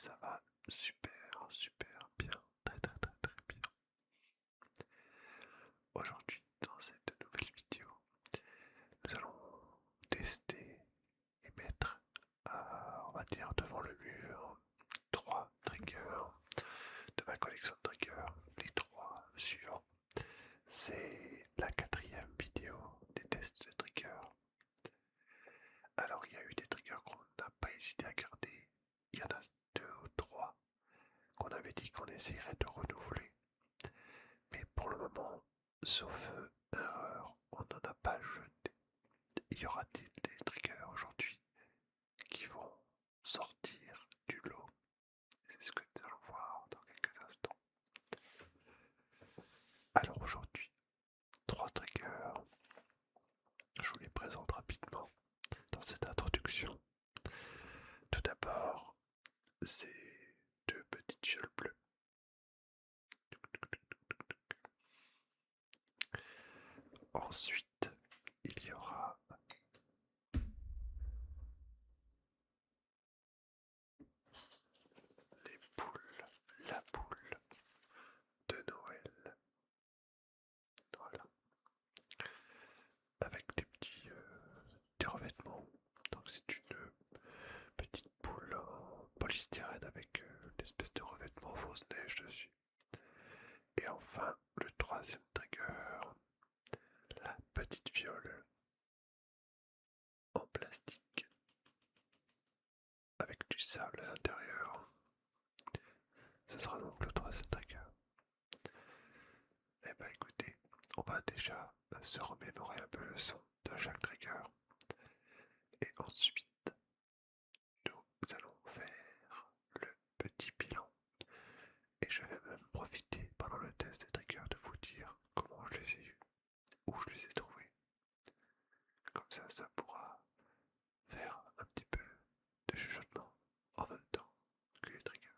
Ça va super, super bien, très très très très bien. Aujourd'hui, dans cette nouvelle vidéo, nous allons tester et mettre, on va dire, devant le mur, 3 triggers de ma collection de triggers. Les 3 suivants, c'est la 4e vidéo des tests de triggers. Alors, il y a eu des triggers qu'on n'a pas hésité à garder. Il y en a 2 ou 3 qu'on avait dit qu'on essayerait de renouveler. Mais pour le moment, sauf erreur, on n'en a pas jeté. Il y aura-t-il des triggers aujourd'hui qui vont sortir du lot? C'est ce que nous allons voir dans quelques instants. Alors aujourd'hui, 3 triggers. Je vous les présente rapidement dans cette introduction. Tout d'abord, ces 2 petites fioles bleues. Ensuite, il y aura les boules, la boule de Noël. Voilà. Avec des revêtements. Donc c'est une petite boule en polystyrène avec une espèce de revêtement fausse neige dessus. Et enfin, le 3e trigger, la petite fiole en plastique avec du sable à l'intérieur. Ce sera donc le 3e trigger. Eh ben écoutez, on va déjà se remémorer un peu le son de chaque trigger. Et ensuite, nous allons faire le petit bilan. Et je vais même profiter pendant le test des triggers de vous dire comment je les ai eus, où je les ai trouvés. Comme ça pourra faire un petit peu de chuchotement en même temps que les triggers.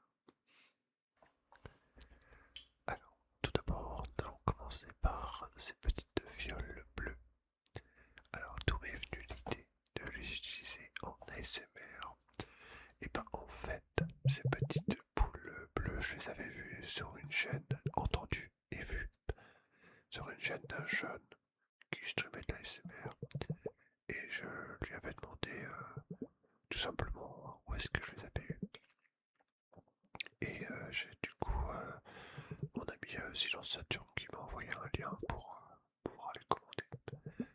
Alors, tout d'abord, nous allons commencer par ces petites fioles bleues. Alors, tout m'est venu l'idée de les utiliser en ASMR. Et ben en fait, ces petites boules bleues, je les avais vues sur une chaîne, entendues et vues sur une chaîne d'un jeune qui streamait de l'ASMR. Et je lui avais demandé tout simplement où est-ce que je les avais eues. Et j'ai du coup mon ami Silence Saturne qui m'a envoyé un lien pour pouvoir les commander.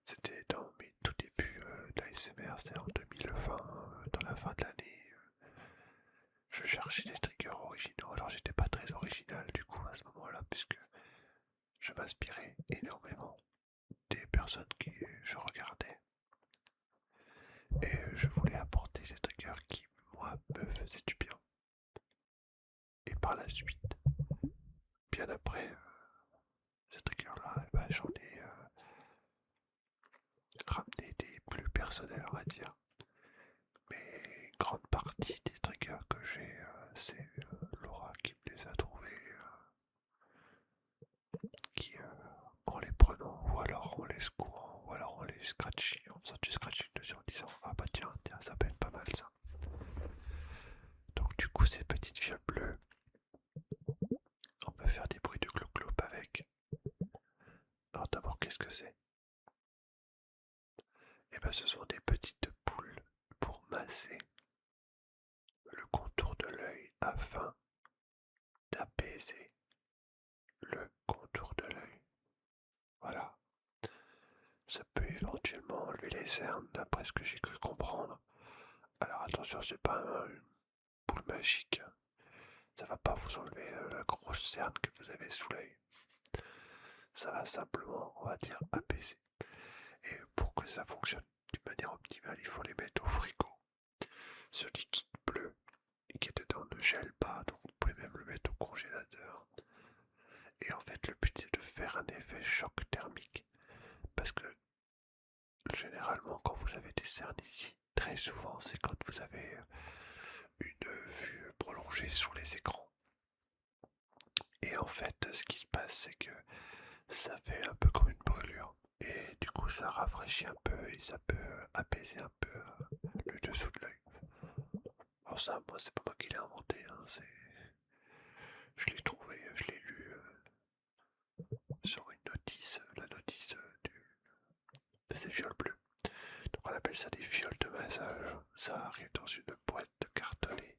C'était dans mes tout débuts d'ASMR, c'était en 2020, dans la fin de l'année. Je cherchais des triggers originaux, alors j'étais pas très original du coup à ce moment-là, puisque je m'inspirais énormément des personnes que je regardais. Et je voulais apporter des triggers qui, moi, me faisaient du bien. Et par la suite, bien après ces triggers-là, ben, j'en ai ramené des plus personnels, on va dire. Mais une grande partie des triggers que j'ai, c'est Laura qui me les a trouvés, qui en les prenant, ou alors en les secouant, ou alors en les scratchant, en faisant du scratching dessus en disant ah bah tiens, ça peut être pas mal ça. Donc du coup ces petites fioles bleues, on peut faire des bruits de clou-clou avec. Alors d'abord qu'est-ce que c'est? Et ben ce sont des petites boules pour masser le contour de l'œil afin d'apaiser le contour de l'œil. Voilà. Ça peut éventuellement enlever les cernes d'après ce que j'ai cru comprendre. Alors attention, c'est pas une boule magique. Ça va pas vous enlever la grosse cerne que vous avez sous l'œil. Ça va simplement, on va dire, apaiser. Et pour que ça fonctionne d'une manière optimale, il faut les mettre au frigo. Ce liquide bleu qui est dedans ne gèle pas, donc vous pouvez même le mettre au congélateur. Et en fait, le but c'est de faire un effet choc thermique. Parce que généralement, quand vous avez des cernes ici, très souvent, c'est quand vous avez une vue prolongée sous les écrans. Et en fait, ce qui se passe, c'est que ça fait un peu comme une brûlure. Et du coup, ça rafraîchit un peu et ça peut apaiser un peu le dessous de l'œil. Alors ça, moi, c'est pas moi qui l'ai inventé, hein, je l'ai trouvé, je l'ai lu sur une notice, la notice de ces fioles bleues. Donc on appelle ça des fioles de massage. Ça arrive dans une boîte cartonnée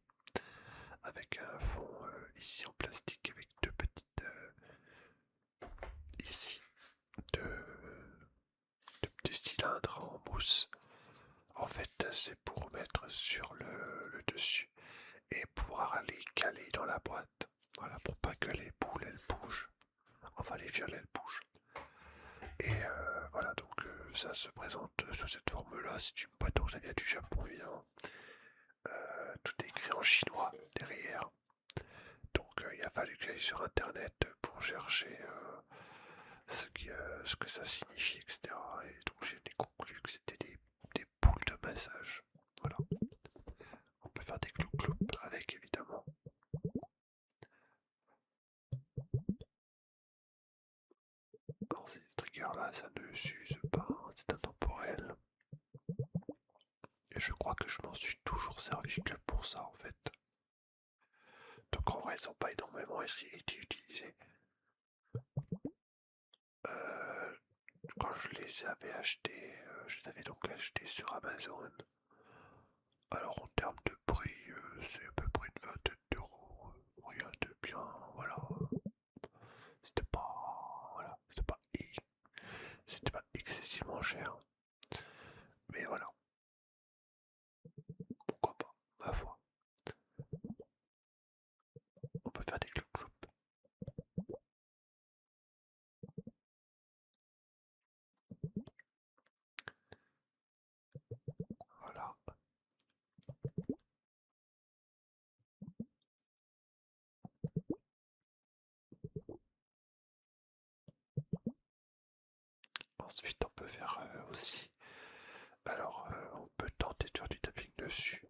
avec un fond ici en plastique avec deux petites ici de cylindres en mousse. En fait, c'est pour mettre sur le dessus et pouvoir les caler dans la boîte. Voilà, pour pas que les boules elles bougent. Enfin, les viols elles bougent. Et voilà, donc ça se présente sous cette forme-là. C'est une boîte, donc ça vient du Japon évidemment. Tout est écrit en chinois derrière. Donc il a fallu que j'aille sur internet pour chercher ce que ça signifie, etc. Et donc j'ai conclu que c'était des boules de massage. Voilà. On peut faire des clou-clous avec évidemment. Alors ces triggers-là, ça ne s'use pas, hein, c'est intemporel. Et je crois que je m'en suis toujours servi que pour ça en fait. Donc en vrai, ils n'ont pas énormément été utilisés. Euh, Quand je les avais achetés, je les avais donc achetés sur Amazon. Alors en termes de prix, c'est à peu près une vingtaine d'euros. Rien de bien, voilà. C'était pas, voilà, c'était pas excessivement cher. Mais voilà, pourquoi pas, ma foi. On peut faire des clou-clous. Voilà. Ensuite, on peut faire aussi. Alors, on peut tenter de faire du tapping dessus.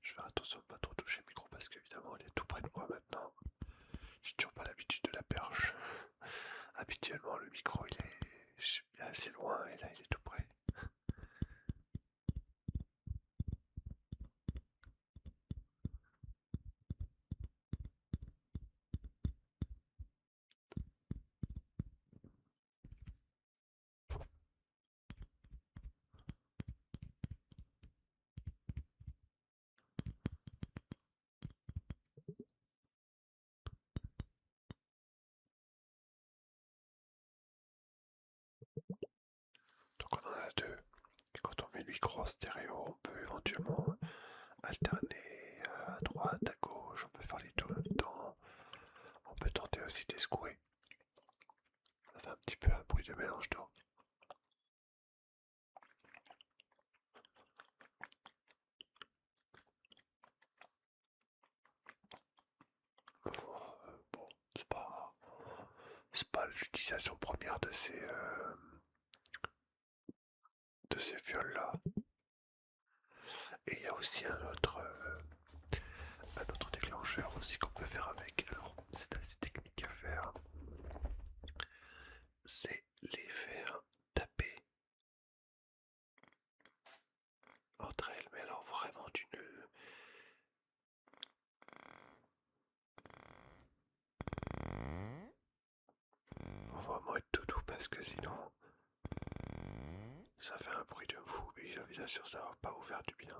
Je fais attention de pas trop toucher le micro parce qu'évidemment, il est tout près de moi maintenant. J'ai toujours pas l'habitude de la perche. Habituellement, le micro il est assez loin et là, il est tout près. Donc on en a deux. Et quand on met le micro en stéréo, on peut éventuellement alterner à droite, à gauche, on peut faire les deux en même temps. On peut tenter aussi des secouer. Ça fait un petit peu un bruit de mélange d'eau. Bon, c'est pas l'utilisation première de ces fioles-là. Et il y a aussi un autre déclencheur aussi qu'on peut faire avec. Alors, c'est assez technique à faire. C'est les faire taper entre elles, mais alors vraiment d'une. Faut vraiment être tout doux parce que sinon ça fait un bruit de fou, mais je vous assure ça va pas vous faire du bien.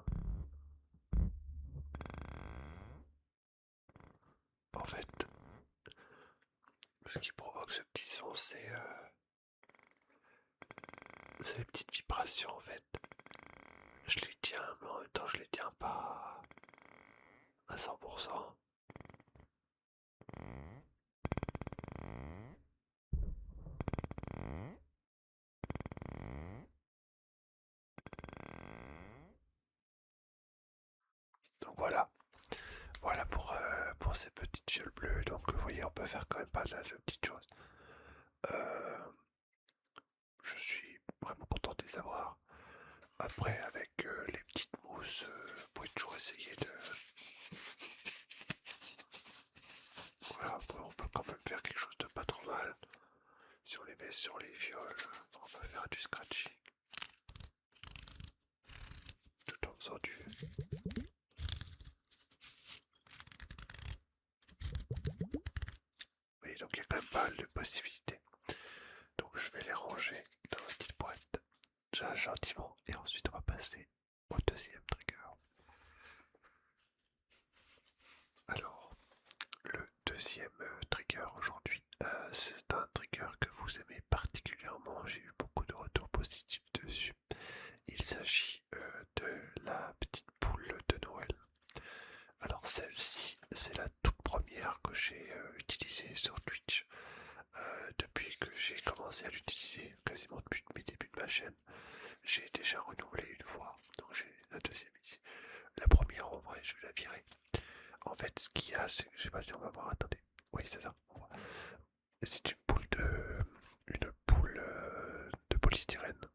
En fait, ce qui provoque ce petit son, c'est les petites vibrations en fait. Je les tiens, mais en même temps je les tiens pas à 100%. Donc voilà, voilà pour ces petites fioles bleues. Donc vous voyez, on peut faire quand même pas mal de petites choses. Euh, je suis vraiment content de les avoir. Après, avec les petites mousses, vous pouvez toujours essayer de... Voilà, on peut quand même faire quelque chose de pas trop mal. Si on les met sur les viols, on peut faire du scratching. Tout en faisant du... Oui, donc il y a quand même pas mal de possibilités. Donc je vais les ranger dans la petite boîte, déjà gentiment, et ensuite on va passer au deuxième trigger. Alors, le deuxième trigger aujourd'hui, c'est un trigger que vous aimez particulièrement, j'ai eu beaucoup de retours positifs dessus. Il s'agit de la petite boule de Noël. Alors celle-ci, c'est la toute première que j'ai utilisée sur Twitch. Depuis que j'ai commencé à l'utiliser, quasiment depuis mes débuts de ma chaîne, j'ai déjà renouvelé une fois, donc j'ai la deuxième ici. La première, en vrai, je vais la virer. En fait, ce qu'il y a, c'est, je sais pas si on va voir, attendez. Oui, c'est ça. C'est une boule de polystyrène.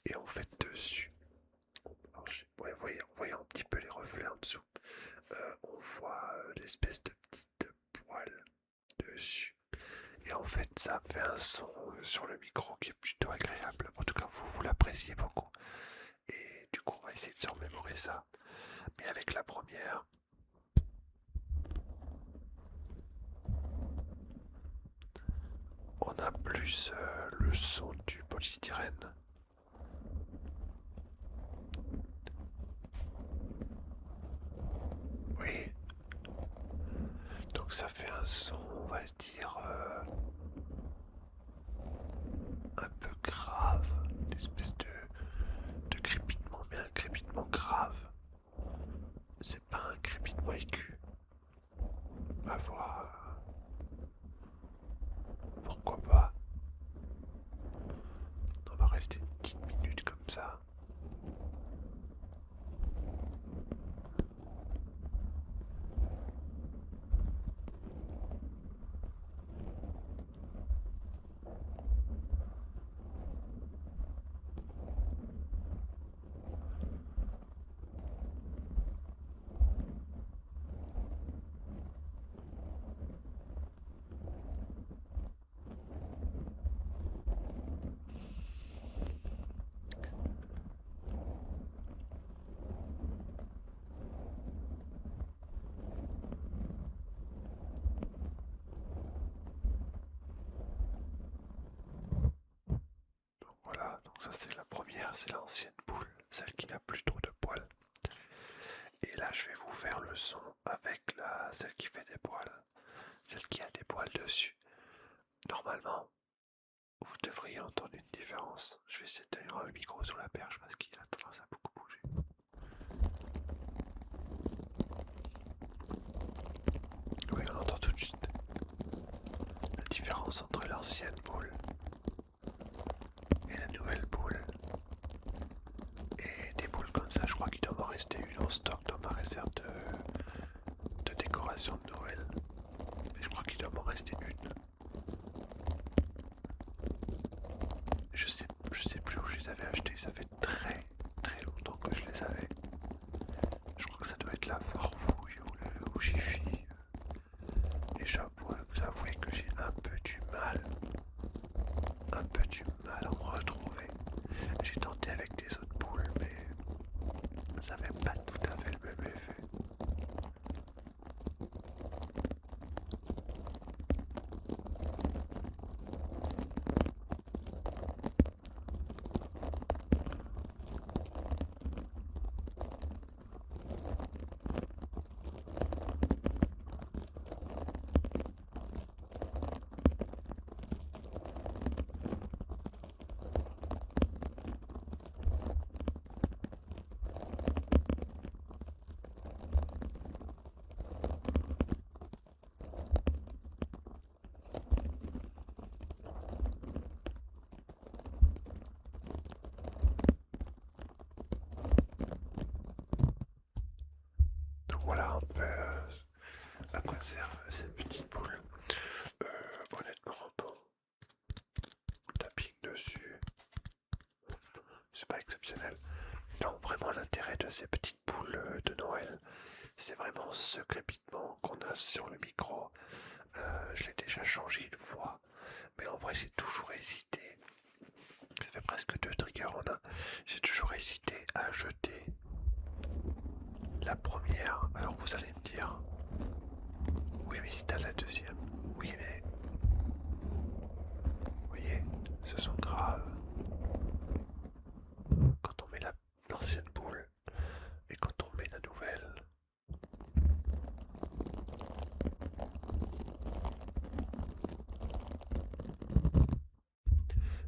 Et en fait, dessus, alors, ouais, on voit un petit peu les reflets en dessous. On voit l'espèce de petite poêle dessus. Et en fait, ça fait un son sur le micro qui est plutôt agréable. En tout cas, vous l'appréciez beaucoup. Et du coup, on va essayer de se remémorer ça. Mais avec la première, on a plus le son du polystyrène. Oui. Donc ça fait un son, on va dire, un peu grave. Une espèce de crépitement, mais un crépitement grave. C'est pas un crépitement aigu. Ma voix, pourquoi pas. On va rester une petite minute comme ça. Donc voilà, donc ça c'est la première, c'est l'ancienne boule, celle qui n'a plus trop de poils. Et là je vais vous faire le son avec celle qui fait des poils, celle qui a des poils dessus. Normalement, vous devriez entendre une différence. Je vais essayer de tenir le micro sur la perche parce qu'il a tendance à beaucoup bouger. Oui, on entend tout de suite la différence entre l'ancienne boule et la nouvelle boule. Et des boules comme ça, je crois qu'il doit m'en rester une en stock dans ma réserve de décoration de Noël. Mais je crois qu'il doit m'en rester une. Je sais plus où je les avais achetés, ça fait très très longtemps que je les avais. Je crois que ça doit être la Farfouille ou le Jiffy. Et je dois vous avouer que j'ai un peu du mal à me retrouver. J'ai tenté avec des autres boules, mais ça fait pas tout à fait le même effet. Donc voilà un peu à quoi servent ces petites boules. Honnêtement, bon, tapping dessus, c'est pas exceptionnel. Non, vraiment l'intérêt de ces petites boules de Noël, c'est vraiment ce crépitement qu'on a sur le micro. Je l'ai déjà changé une fois, mais en vrai j'ai toujours hésité. Ça fait presque 2 triggers en un. J'ai toujours hésité à jeter la première. Alors vous allez me dire, oui mais c'est à la deuxième. Oui mais, vous voyez, ce sont graves. Quand on met l'ancienne boule et quand on met la nouvelle,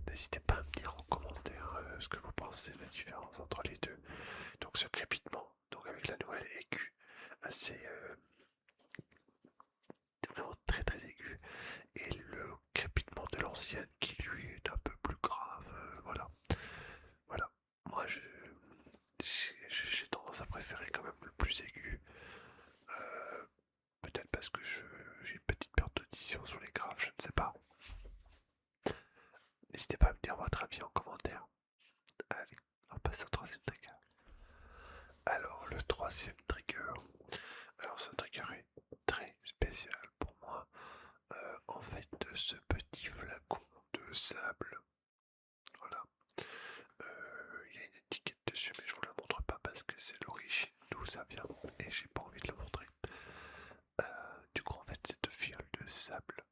n'hésitez pas à me dire en commentaire ce que vous pensez de la différence entre les deux. Donc ce crépitement, donc avec la nouvelle aiguë, assez vraiment très très aigu, et le crépitement de l'ancienne qui lui est un peu plus grave. Voilà, voilà. Moi j'ai tendance à préférer quand même le plus aigu. Euh, Peut-être parce que j'ai une petite perte d'audition sur les graves, je ne sais pas. N'hésitez pas à me dire votre avis en commentaire. Allez, on passe au troisième trigger. Alors, le troisième trigger. Alors, ce trigger est très spécial pour moi. En fait, ce petit flacon de sable. Voilà. Il y a une étiquette dessus, mais je vous la montre pas parce que c'est l'origine d'où ça vient et j'ai pas envie de le montrer. Du coup, en fait, cette fiole de sable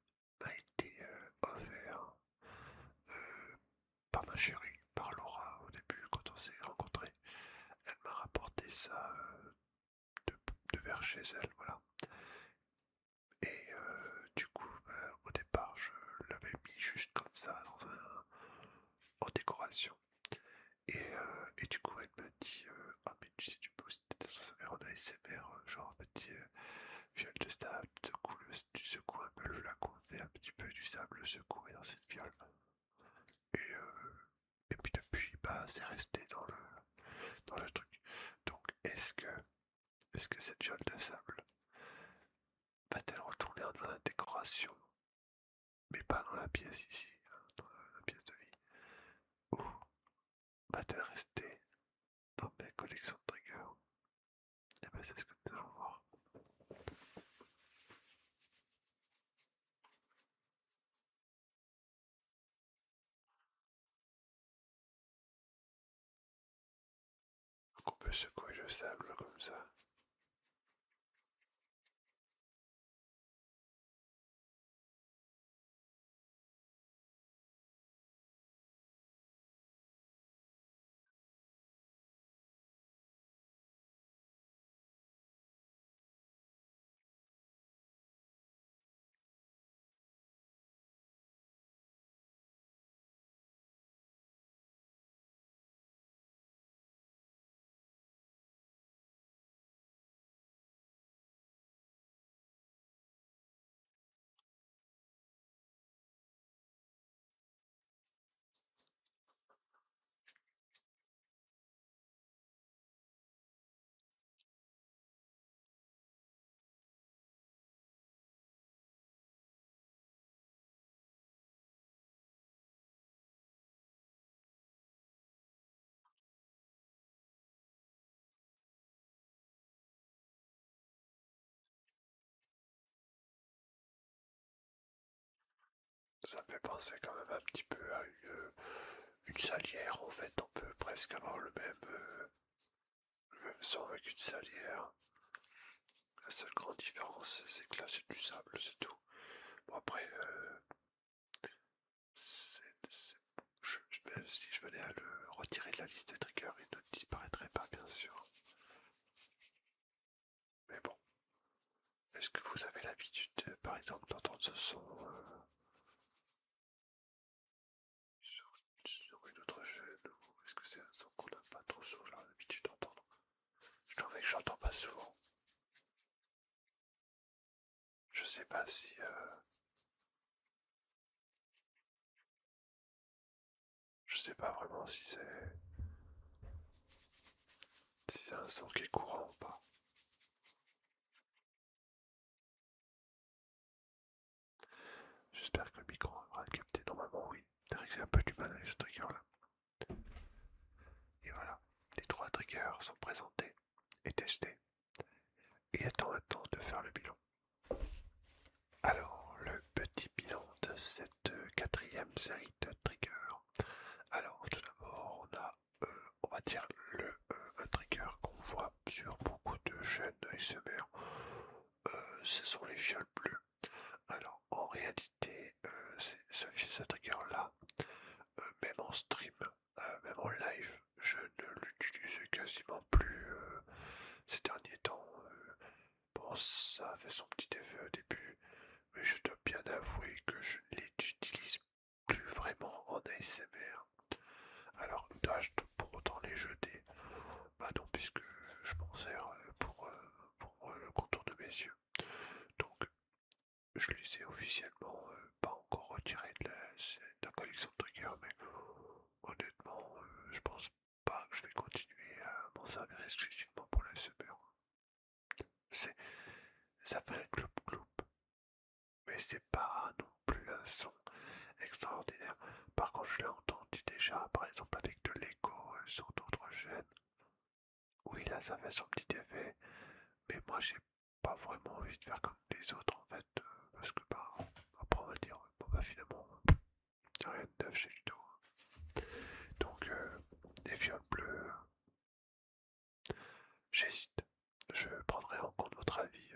a été offerte par ma chérie, par Laura au début quand on s'est rencontrés. Elle m'a rapporté ça de vers chez elle, voilà. Et du coup, au départ, je l'avais mis juste comme ça en décoration. Et du coup, elle m'a dit ah, mais tu sais, tu peux aussi ça faire en ASMR, genre un petit fiole de sable, tu secoues un peu le flacon, fait un petit peu du sable secoué dans cette fiole. Et, et puis depuis, bah, c'est resté dans le truc. Donc, est-ce que cette fiole de sable va-t-elle retourner dans la décoration, mais pas dans la pièce ici, hein, dans la pièce de vie, ou va-t-elle rester dans mes collections de triggers? Et ben c'est ce que nous allons voir. Donc on peut secouer le sable comme ça. Ça me fait penser quand même un petit peu à une salière. En fait, on peut presque avoir le même son avec une salière. La seule grande différence, c'est que là, c'est du sable, c'est tout. Bon, après, si je venais à le retirer de la liste des triggers, il ne disparaîtrait pas, bien sûr. Mais bon, est-ce que vous avez l'habitude, par exemple, d'entendre ce son sur une autre chaîne, ou est-ce que c'est un son qu'on n'a pas trop souvent l'habitude d'entendre? Je trouvais que j'entends pas souvent. Je sais pas si je sais pas vraiment si c'est un son qui est courant ou pas. J'espère que le micro va le capter. Normalement, oui. C'est vrai que j'ai un peu du mal avec ce trigger là. triggers sont présentés et testés. Il est temps maintenant de faire le bilan. Alors, le petit bilan de cette quatrième série de triggers. Alors, tout d'abord, on va dire, un trigger qu'on voit sur beaucoup de chaînes ASMR. Ce sont les fioles bleues. Alors, en réalité, ce trigger-là, même en stream, même en live, je ne l'utilise quasiment plus ces derniers temps. Bon, ça fait son petit effet au début, mais je dois bien avouer que je ne l'utilise plus vraiment en ASMR. Alors, dois-je pour autant les jeter? Bah non, puisque je m'en sers pour le contour de mes yeux. Donc, je les ai officiellement pas encore retirés de la collection de triggers, mais honnêtement, je pense pas que je vais continuer à m'en servir exclusivement pour la SMR. C'est, ça fait un cloup-cloup, mais c'est pas non plus un son extraordinaire. Par contre, je l'ai entendu déjà, par exemple avec de l'écho sur d'autres chaînes. Oui, là, ça fait son petit effet, mais moi, j'ai pas vraiment envie de faire comme les autres en fait, parce que bah, après on va dire, bon bah finalement, rien de neuf chez Ludo. Donc, des fioles bleues, j'hésite. Je prendrai en compte votre avis,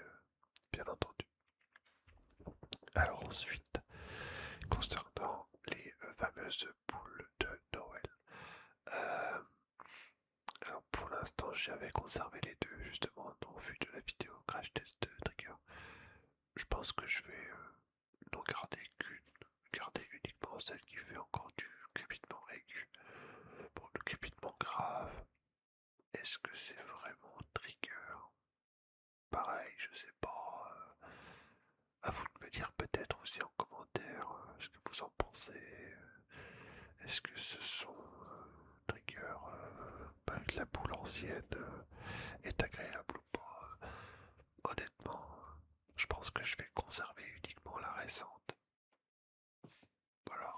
bien entendu. Alors ensuite, concernant les fameuses boules de Noël. Euh, alors pour l'instant, j'avais conservé les deux justement au vu de la vidéo crash test de Trigger. Je pense que je vais n'en garder qu'une, garder uniquement celle qui fait encore du crépitement aigu. Bon, le crépitement grave, est-ce que c'est vraiment Trigger? Pareil, je sais pas. À vous de me dire peut-être aussi en commentaire ce que vous en pensez. Est-ce que ce sont triggers avec la boule ancienne est agréable ou pas? Honnêtement, je pense que je vais conserver uniquement la récente. Voilà.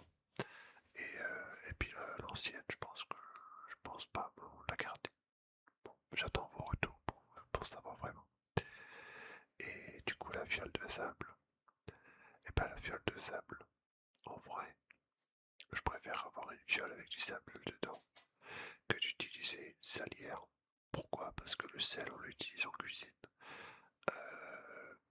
Et puis l'ancienne, je pense pas la garder. Bon, j'attends vos retours pour savoir vraiment. Et du coup la fiole de sable. Et pas la fiole de sable. En vrai, je préfère avoir une fiole avec du sable dedans que d'utiliser une salière. Pourquoi? Parce que le sel on l'utilise en cuisine.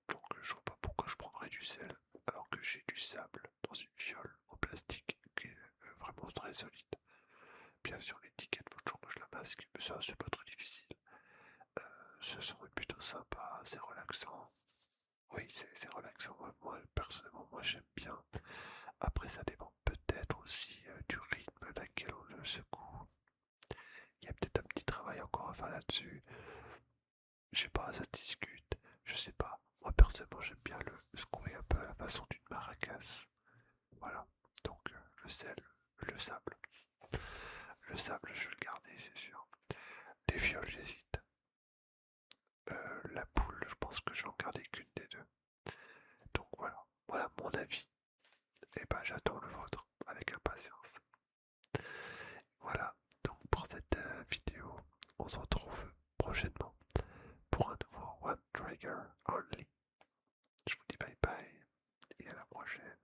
Donc je vois pas pourquoi je prendrais du sel alors que j'ai du sable dans une fiole en plastique qui est vraiment très solide. Bien sûr l'étiquette faut toujours que je la masque, mais ça c'est pas très difficile. Ce son est plutôt sympa, c'est relaxant. Oui, c'est relaxant. Moi, personnellement, moi j'aime bien. Après, ça dépend peut-être aussi du rythme à laquelle on le secoue. Il y a peut-être un petit travail encore à faire là-dessus. Je sais pas, ça se discute. Je sais pas. Moi, personnellement, j'aime bien le secouer un peu à la façon d'une maracas. Voilà. Donc, le sel, le sable. Le sable, je vais le garder, c'est sûr. Les fioles, j'hésite. La poule, je pense que je vais en garder qu'une des deux. Donc voilà. Voilà mon avis. Et ben, j'attends le vôtre avec impatience. Voilà. Donc, pour cette vidéo, on se retrouve prochainement pour un nouveau One Trigger Only. Je vous dis bye bye et à la prochaine.